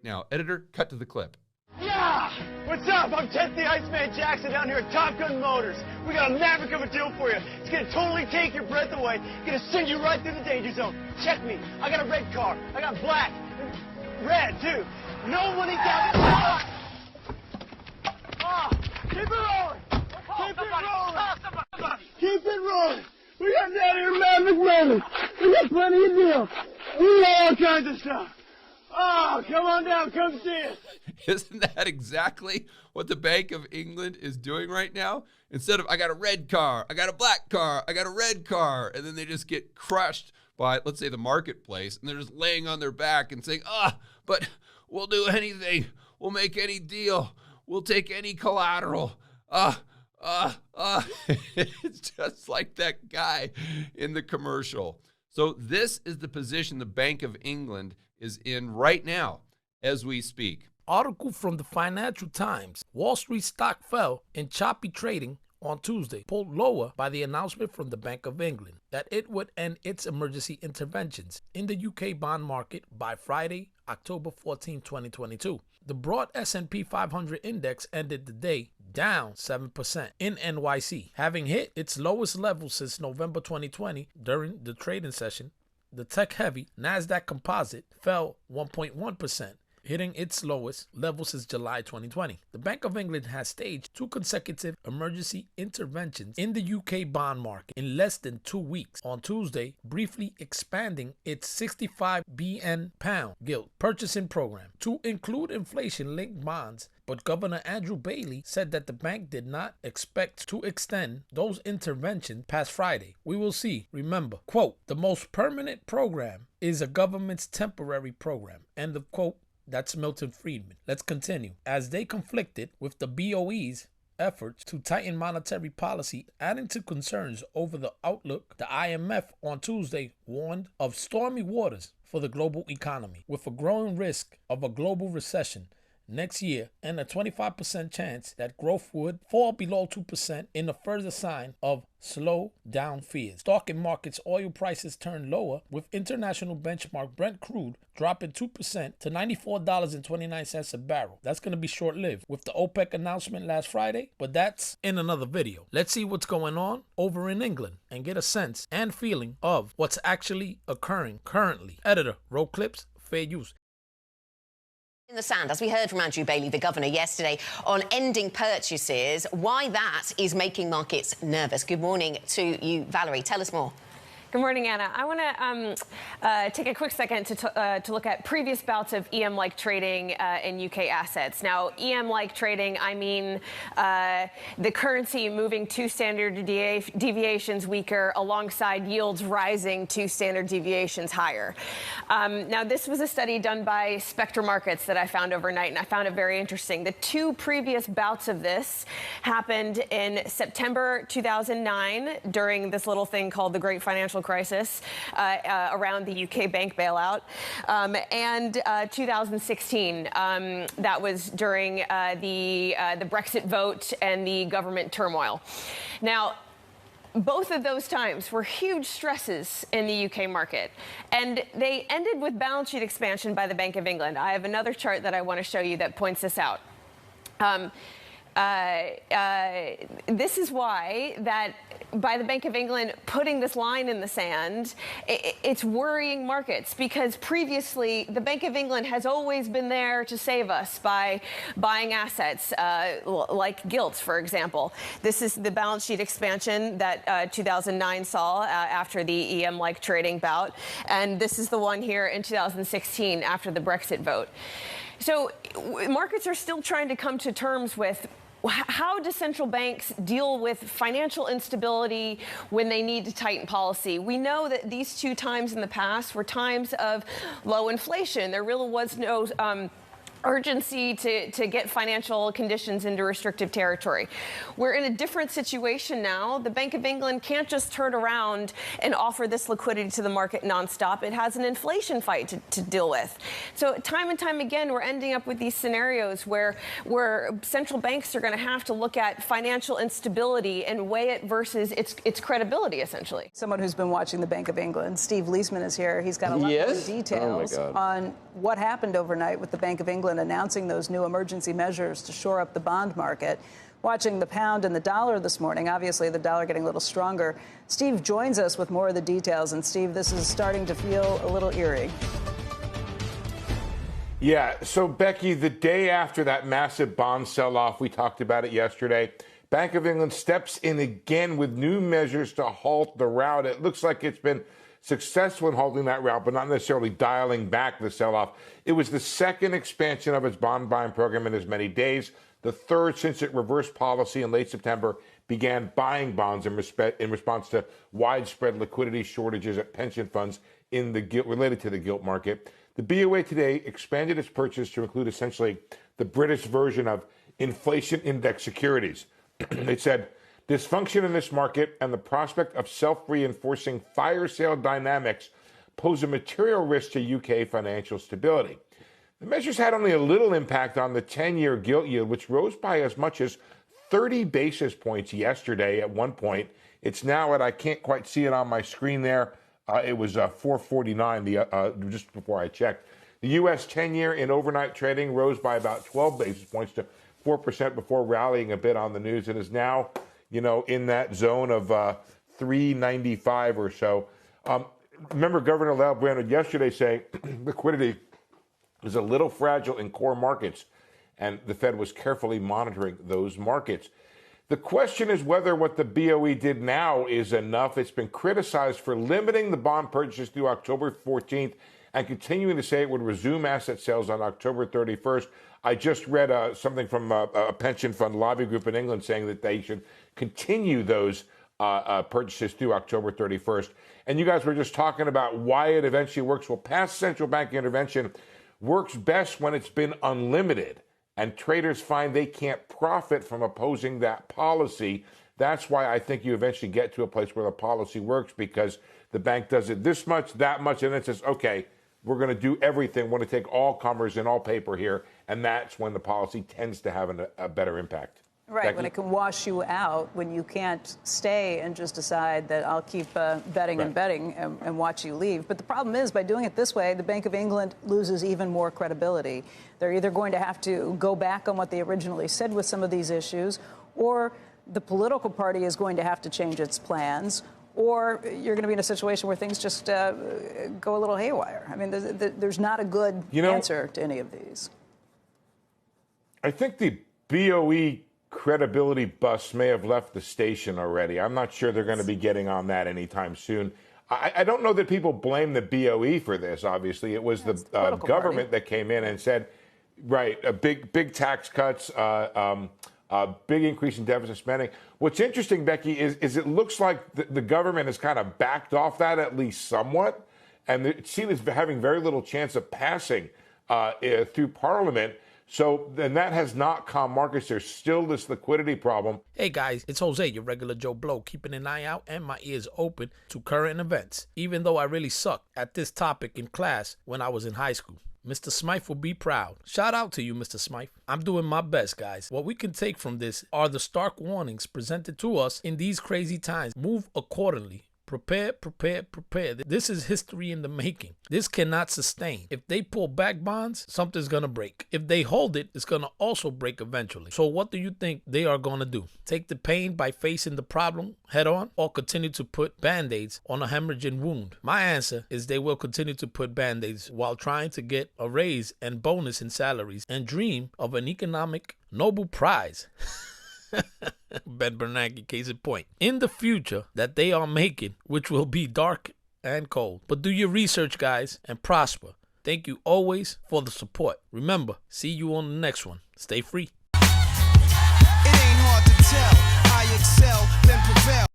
now. Editor, cut to the clip. Yeah! What's up? I'm Ted the Iceman Jackson down here at Top Gun Motors. We got a maverick of a deal for you. It's gonna totally take your breath away. It's gonna send you right through the danger zone. Check me. I got a red car. I got black. Red, too. No money down. Keep it rolling. Keep it rolling. Keep it rolling. We got down here maverick motors. We got plenty of deals. We got all kinds of stuff. Oh, come on down. Come see us. Isn't that exactly what the Bank of England is doing right now? Instead of, I got a red car, I got a black car, I got a red car, and then they just get crushed by, let's say, the marketplace, and they're just laying on their back and saying, but we'll do anything. We'll make any deal. We'll take any collateral. It's just like that guy in the commercial. So this is the position the Bank of England is in right now as we speak. Article from the Financial Times. Wall Street stock fell in choppy trading on Tuesday, pulled lower by the announcement from the Bank of England that it would end its emergency interventions in the UK bond market by Friday, October 14, 2022. The broad S&P 500 index ended the day down 7% in NYC, having hit its lowest level since November 2020 during the trading session. The tech-heavy NASDAQ Composite fell 1.1%, hitting its lowest level since July 2020. The Bank of England has staged 2 consecutive emergency interventions in the UK bond market in less than 2 weeks. On Tuesday, briefly expanding its 65 BN pound gilt purchasing program to include inflation-linked bonds, but Governor Andrew Bailey said that the bank did not expect to extend those interventions past Friday. We will see. Remember, quote, the most permanent program is a government's temporary program, end of quote. That's Milton Friedman. Let's continue. As they conflicted with the B.o.E.'s efforts to tighten monetary policy, adding to concerns over the outlook, the IMF on Tuesday warned of stormy waters for the global economy, with a growing risk of a global recession next year and a 25% chance that growth would fall below 2% in a further sign of slow down fears. Stock markets, oil prices turned lower, with international benchmark Brent crude dropping 2% to $94.29 a barrel. That's going to be short-lived with the OPEC announcement last Friday, but that's in another video. Let's see what's going on over in England and get a sense and feeling of what's actually occurring currently. Editor, roll clips, fair use. In the sand, as we heard from Andrew Bailey, the governor, yesterday on ending purchases, why that is making markets nervous. Good morning to you, Valerie. Tell us more. Good morning, Anna. I want to take a quick second to look at previous bouts of EM-like trading in UK assets. Now, EM-like trading, I mean the currency moving 2 standard deviations weaker alongside yields rising 2 standard deviations higher. Now, this was a study done by Spectre Markets that I found overnight, and I found it very interesting. The 2 previous bouts of this happened in September 2009 during this little thing called the Great Financial Crisis around the UK bank bailout, and 2016. That was during the Brexit vote and the government turmoil. Now, both of those times were huge stresses in the UK market, and they ended with balance sheet expansion by the Bank of England. I have another chart that I want to show you that points this out. This is why that by the Bank of England putting this line in the sand, it's worrying markets, because previously the Bank of England has always been there to save us by buying assets like gilts, for example. This is the balance sheet expansion that 2009 saw after the EM-like trading bout, and this is the one here in 2016 after the Brexit vote. So markets are still trying to come to terms with how do central banks deal with financial instability when they need to tighten policy? We know that these 2 times in the past were times of low inflation. There really was no urgency to get financial conditions into restrictive territory. We're in a different situation now. The Bank of England can't just turn around and offer this liquidity to the market nonstop. It has an inflation fight to deal with. So time and time again, we're ending up with these scenarios where central banks are going to have to look at financial instability and weigh it versus its credibility, essentially. Someone who's been watching the Bank of England, Steve Leisman, is here. He's got a lot of details on what happened overnight with the Bank of England announcing those new emergency measures to shore up the bond market. Watching the pound and the dollar this morning, obviously the dollar getting a little stronger. Steve joins us with more of the details. And Steve, this is starting to feel a little eerie. Yeah, so Becky, the day after that massive bond sell-off, we talked about it yesterday, Bank of England steps in again with new measures to halt the rout. It looks like it's been successful in holding that route, but not necessarily dialing back the sell-off. It was the second expansion of its bond buying program in as many days, the third since it reversed policy in late September, began buying bonds in response to widespread liquidity shortages at pension funds related to the gilt market. The B.o.E today expanded its purchase to include essentially the British version of inflation index securities. It said, dysfunction in this market and the prospect of self-reinforcing fire sale dynamics pose a material risk to UK financial stability. The measures had only a little impact on the 10-year gilt yield, which rose by as much as 30 basis points yesterday at one point. It's now at, I can't quite see it on my screen there, it was 449 just before I checked. The U.S. 10-year in overnight trading rose by about 12 basis points to 4% before rallying a bit on the news and is now, in that zone of 395 or so. Remember Governor Lael yesterday saying liquidity is a little fragile in core markets, and the Fed was carefully monitoring those markets. The question is whether what the B.o.E did now is enough. It's been criticized for limiting the bond purchases through October 14th and continuing to say it would resume asset sales on October 31st. I just read something from a pension fund lobby group in England saying that they should continue those purchases through October 31st. And you guys were just talking about why it eventually works. Well, past central bank intervention works best when it's been unlimited. And traders find they can't profit from opposing that policy. That's why I think you eventually get to a place where the policy works, because the bank does it this much, that much, and then says, okay, we're going to do everything. We're going to take all comers and all paper here. And that's when the policy tends to have a better impact. Right, Becky? when it can wash you out, when you can't stay and just decide that I'll keep betting and betting and watch you leave. But the problem is, by doing it this way, the Bank of England loses even more credibility. They're either going to have to go back on what they originally said with some of these issues, or the political party is going to have to change its plans, or you're going to be in a situation where things just go a little haywire. I mean, there's not a good answer to any of these. I think the B.o.E credibility bus may have left the station already. I'm not sure they're going to be getting on that anytime soon. I don't know that people blame the B.o.E for this, obviously. It was the government that came in and said, right, big tax cuts, big increase in deficit spending. What's interesting, Becky, is it looks like the government has kind of backed off that at least somewhat, and it's seen as having very little chance of passing through Parliament. So then that has not calmed markets. There's still this liquidity problem. Hey guys, it's Jose, your regular Joe Blow, keeping an eye out and my ears open to current events, even though I really sucked at this topic in class when I was in high school. Mr. Smythe will be proud. Shout out to you, Mr. Smythe. I'm doing my best, guys. What we can take from this are the stark warnings presented to us in these crazy times. Move accordingly. Prepare, prepare, prepare. This is history in the making. This cannot sustain. If they pull back bonds, something's going to break. If they hold it, it's going to also break eventually. So what do you think they are going to do? Take the pain by facing the problem head on, or continue to put band-aids on a hemorrhaging wound? My answer is they will continue to put band-aids while trying to get a raise and bonus in salaries and dream of an economic Nobel Prize. Ben Bernanke, case in point, in the future that they are making, which will be dark and cold. But do your research, guys, and prosper. Thank you always for the support. Remember, see you on the next one. Stay free. It ain't hard to tell. I excel, then prevail.